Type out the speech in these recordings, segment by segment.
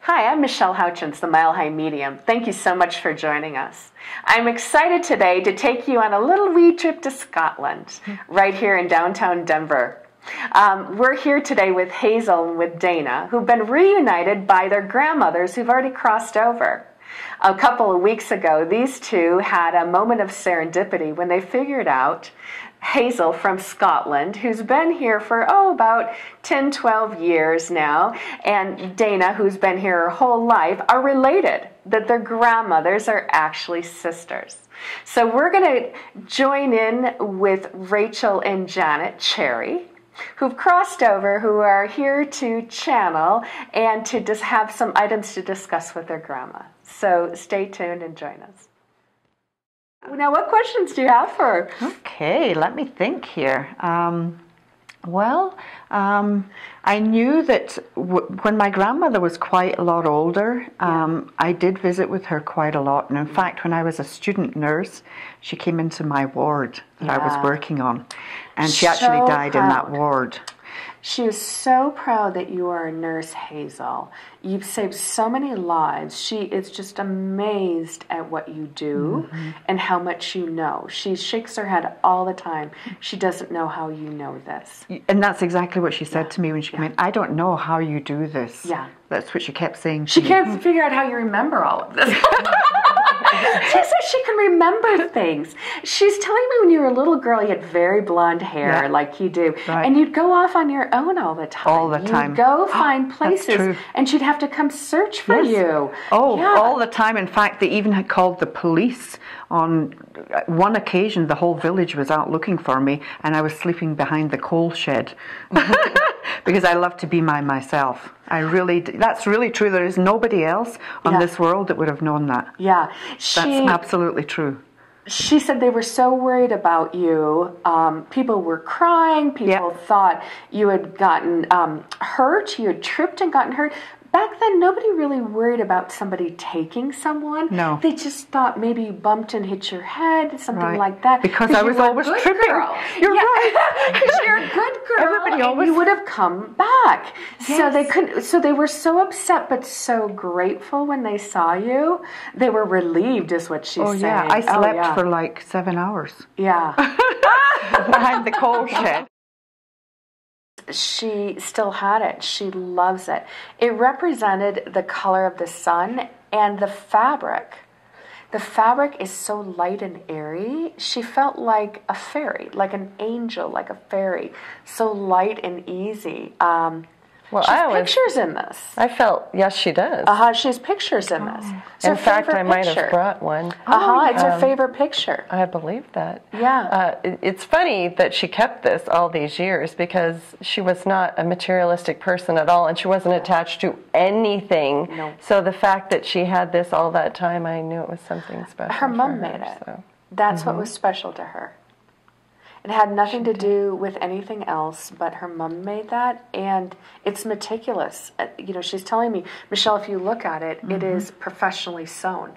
Hi, I'm Michelle Houchens, the Mile High Medium. Thank you so much for joining us. I'm excited today to take you on a little wee trip to Scotland, right here in downtown Denver. We're here today with Hazel and with Dana, who've been reunited by their grandmothers who've already crossed over. A couple of weeks ago, these two had a moment of serendipity when they figured out Hazel from Scotland, who's been here for, about 10, 12 years now, and Dana, who's been here her whole life, are related, that their grandmothers are actually sisters. So we're going to join in with Rachel and Janet Cherry, who've crossed over, who are here to channel and to just have some items to discuss with their grandma. So stay tuned and join us. Now, what questions do you have for her? Okay, let me think here. I knew that when my grandmother was quite a lot older, I did visit with her quite a lot. And in fact, when I was a student nurse, she came into my ward that I was working on. And she actually died in that ward. She is so proud that you are a nurse, Hazel. You've saved so many lives. She is just amazed at what you do and how much you know. She shakes her head all the time. She doesn't know how you know this. And that's exactly what she said to me when she came in. I don't know how you do this. Yeah. That's what she kept saying to She me. can't figure out how you remember all of this. She says she can remember things. She's telling me when you were a little girl, you had very blonde hair like you do. Right. And you'd go off on your own all the time. All the time. You'd go find places and she'd have to come search for you. Oh, all the time. In fact, they even had called the police. On one occasion, the whole village was out looking for me, and I was sleeping behind the coal shed because I love to be myself. That's really true. There is nobody else on this world that would have known that. Yeah. That's absolutely true. She said they were so worried about you. People were crying. People thought you had gotten hurt. You had tripped and gotten hurt. Back then, nobody really worried about somebody taking someone. No. They just thought maybe you bumped and hit your head, something like that. Because I was always tripping. Girl. You're right. Because you're a good girl. Everybody always... you would have come back. Yes. So they couldn't. So they were so upset, but so grateful when they saw you. They were relieved, is what she's saying. Yeah, I slept for like 7 hours. Yeah. Behind the coal shed. She still had it. She loves it. It represented the color of the sun and the fabric. The fabric is so light and airy. She felt like a fairy, like an angel, like a fairy. So light and easy. Well, she has pictures in this. I felt, yes, she does. She has pictures in this. In fact, I might have brought one. It's her favorite picture. I believe that. Yeah. It's funny that she kept this all these years because she was not a materialistic person at all, and she wasn't attached to anything. No. So the fact that she had this all that time, I knew it was something special. Her mom made it. So. That's what was special to her. It had nothing to do with anything else, but her mom made that, and it's meticulous. She's telling me, Michelle, if you look at it, it is professionally sewn.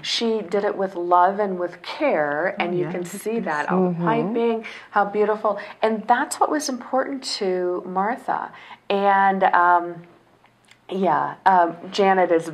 She did it with love and with care, and you can see that. All the piping, how beautiful. And that's what was important to Martha. And, Janet is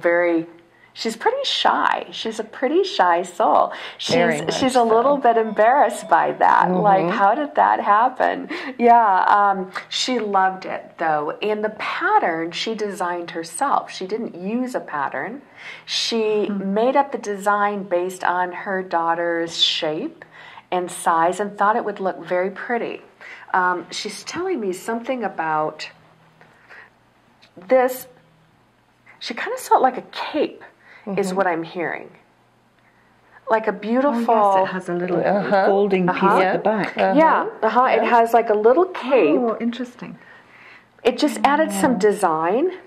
she's pretty shy. She's a pretty shy soul. She's a little bit embarrassed by that. Like, how did that happen? Yeah, she loved it, though. And the pattern she designed herself. She didn't use a pattern. She made up the design based on her daughter's shape and size and thought it would look very pretty. She's telling me something about this. She kind of saw it like a cape. Is what I'm hearing. Like a beautiful... Oh, yes, it has a little folding piece at the back. It has like a little cape. Oh, interesting. It just added some design.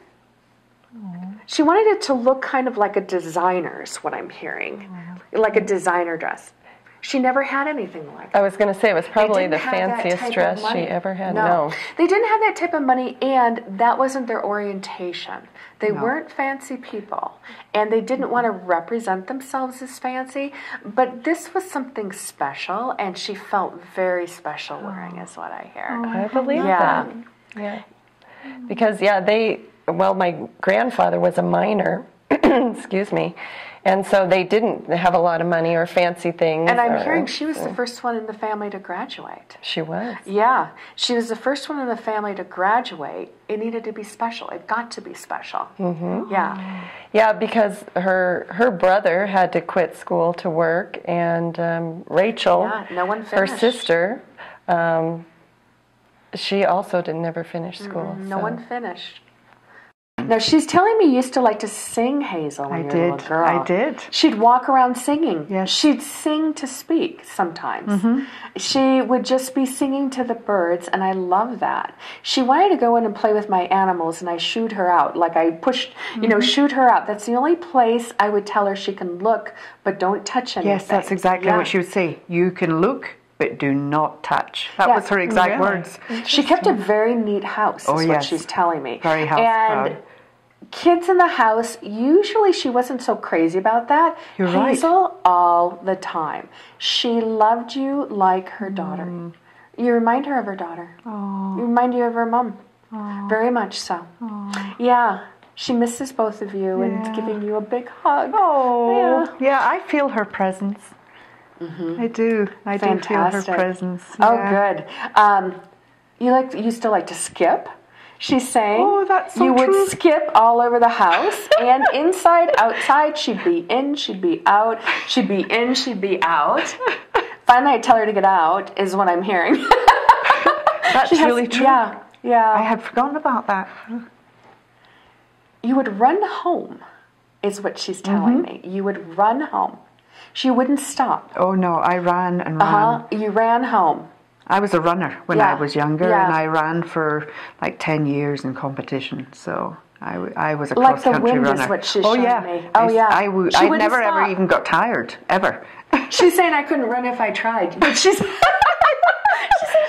She wanted it to look kind of like a designer's, what I'm hearing. Like a designer dress. She never had anything like that. I was going to say it was probably the fanciest dress she ever had. No. They didn't have that type of money, and that wasn't their orientation. They weren't fancy people, and they didn't want to represent themselves as fancy, but this was something special, and she felt very special wearing, is what I hear. I believe that. Yeah. Because, well, my grandfather was a miner, excuse me, and so they didn't have a lot of money or fancy things. And I'm hearing she was the first one in the family to graduate. She was. Yeah, she was the first one in the family to graduate. It needed to be special. It got to be special. Mm-hmm. Yeah. Yeah, because her brother had to quit school to work, and Rachel, no one her finished. sister, she also never finish school. No one finished. Now, she's telling me you used to like to sing, Hazel, when you were a little girl. I did. She'd walk around singing. Yes. She'd sing to speak sometimes. She would just be singing to the birds, and I love that. She wanted to go in and play with my animals, and I shooed her out. Like I pushed, shoot her out. That's the only place I would tell her she can look, but don't touch anything. Yes, that's exactly what she would say. You can look, but do not touch. That was her exact words. She kept a very neat house, is what she's telling me. Very house proud. Kids in the house, usually she wasn't so crazy about that. You're right. Hazel, all the time. She loved you like her daughter. You remind her of her daughter. You remind you of her mom. Very much so. Yeah. She misses both of you and giving you a big hug. Yeah, I feel her presence. I do. I do feel her presence. Oh, good. You used to like to skip? She's saying that's so you true. would skip all over the house, and inside, outside, she'd be in, she'd be out, she'd be in, she'd be out. Finally, I tell her to get out, is what I'm hearing. That's really true. Yeah. I had forgotten about that. You would run home, is what she's telling me. You would run home. She wouldn't stop. Oh, no, I ran and ran. You ran home. I was a runner when I was younger, and I ran for like 10 years in competition. So I was a cross-country runner. Like the wind is what she's showing me. I never ever even got tired, ever. She's saying I couldn't run if I tried. But she said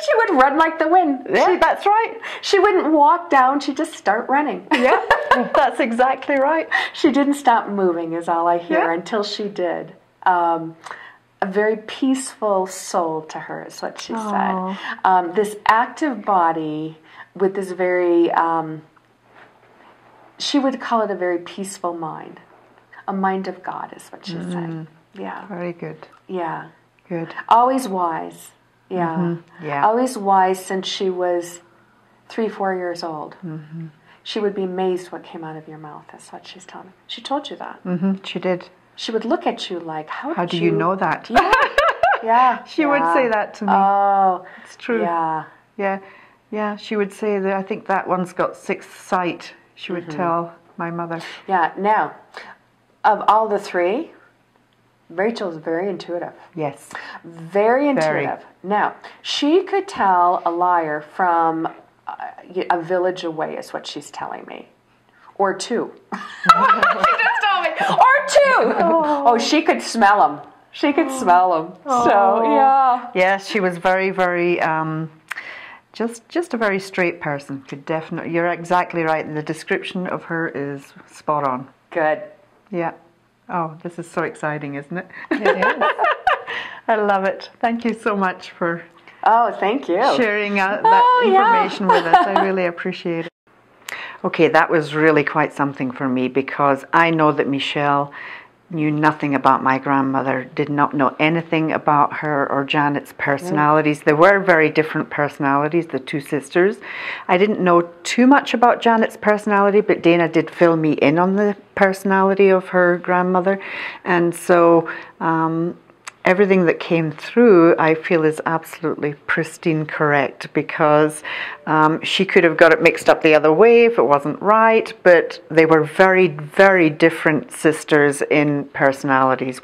she would run like the wind. Yeah, that's right. She wouldn't walk down. She'd just start running. Yeah, that's exactly right. She didn't stop moving, is all I hear, until she did. A very peaceful soul to her is what she said. This active body with this very, she would call it a very peaceful mind. A mind of God is what she said. Yeah. Very good. Yeah. Good. Always wise. Yeah. Yeah. Always wise since she was 3-4 years old. She would be amazed what came out of your mouth. That's what she's telling me. She told you that. She did. She would look at you like, how do you know that? Yeah. She would say that to me. Oh. It's true. Yeah. She would say that I think that one's got sixth sight. She would tell my mother. Yeah. Now, of all the three, Rachel's very intuitive. Yes. Very intuitive. Now, she could tell a liar from a village away is what she's telling me. Or two. She just told me. Or two. Oh, she could smell them. She could smell them. So, yeah. Yes, she was very, very, just a very straight person. Could definitely, you're exactly right. The description of her is spot on. Good. Yeah. Oh, this is so exciting, isn't it? It is. I love it. Thank you so much for thank you. sharing that information with us. I really appreciate it. Okay, that was really quite something for me, because I know that Michelle knew nothing about my grandmother, did not know anything about her or Janet's personalities. They were very different personalities, the two sisters. I didn't know too much about Janet's personality, but Dana did fill me in on the personality of her grandmother. And so everything that came through, I feel, is absolutely pristine correct, because she could have got it mixed up the other way if it wasn't right, but they were very, very different sisters in personalities.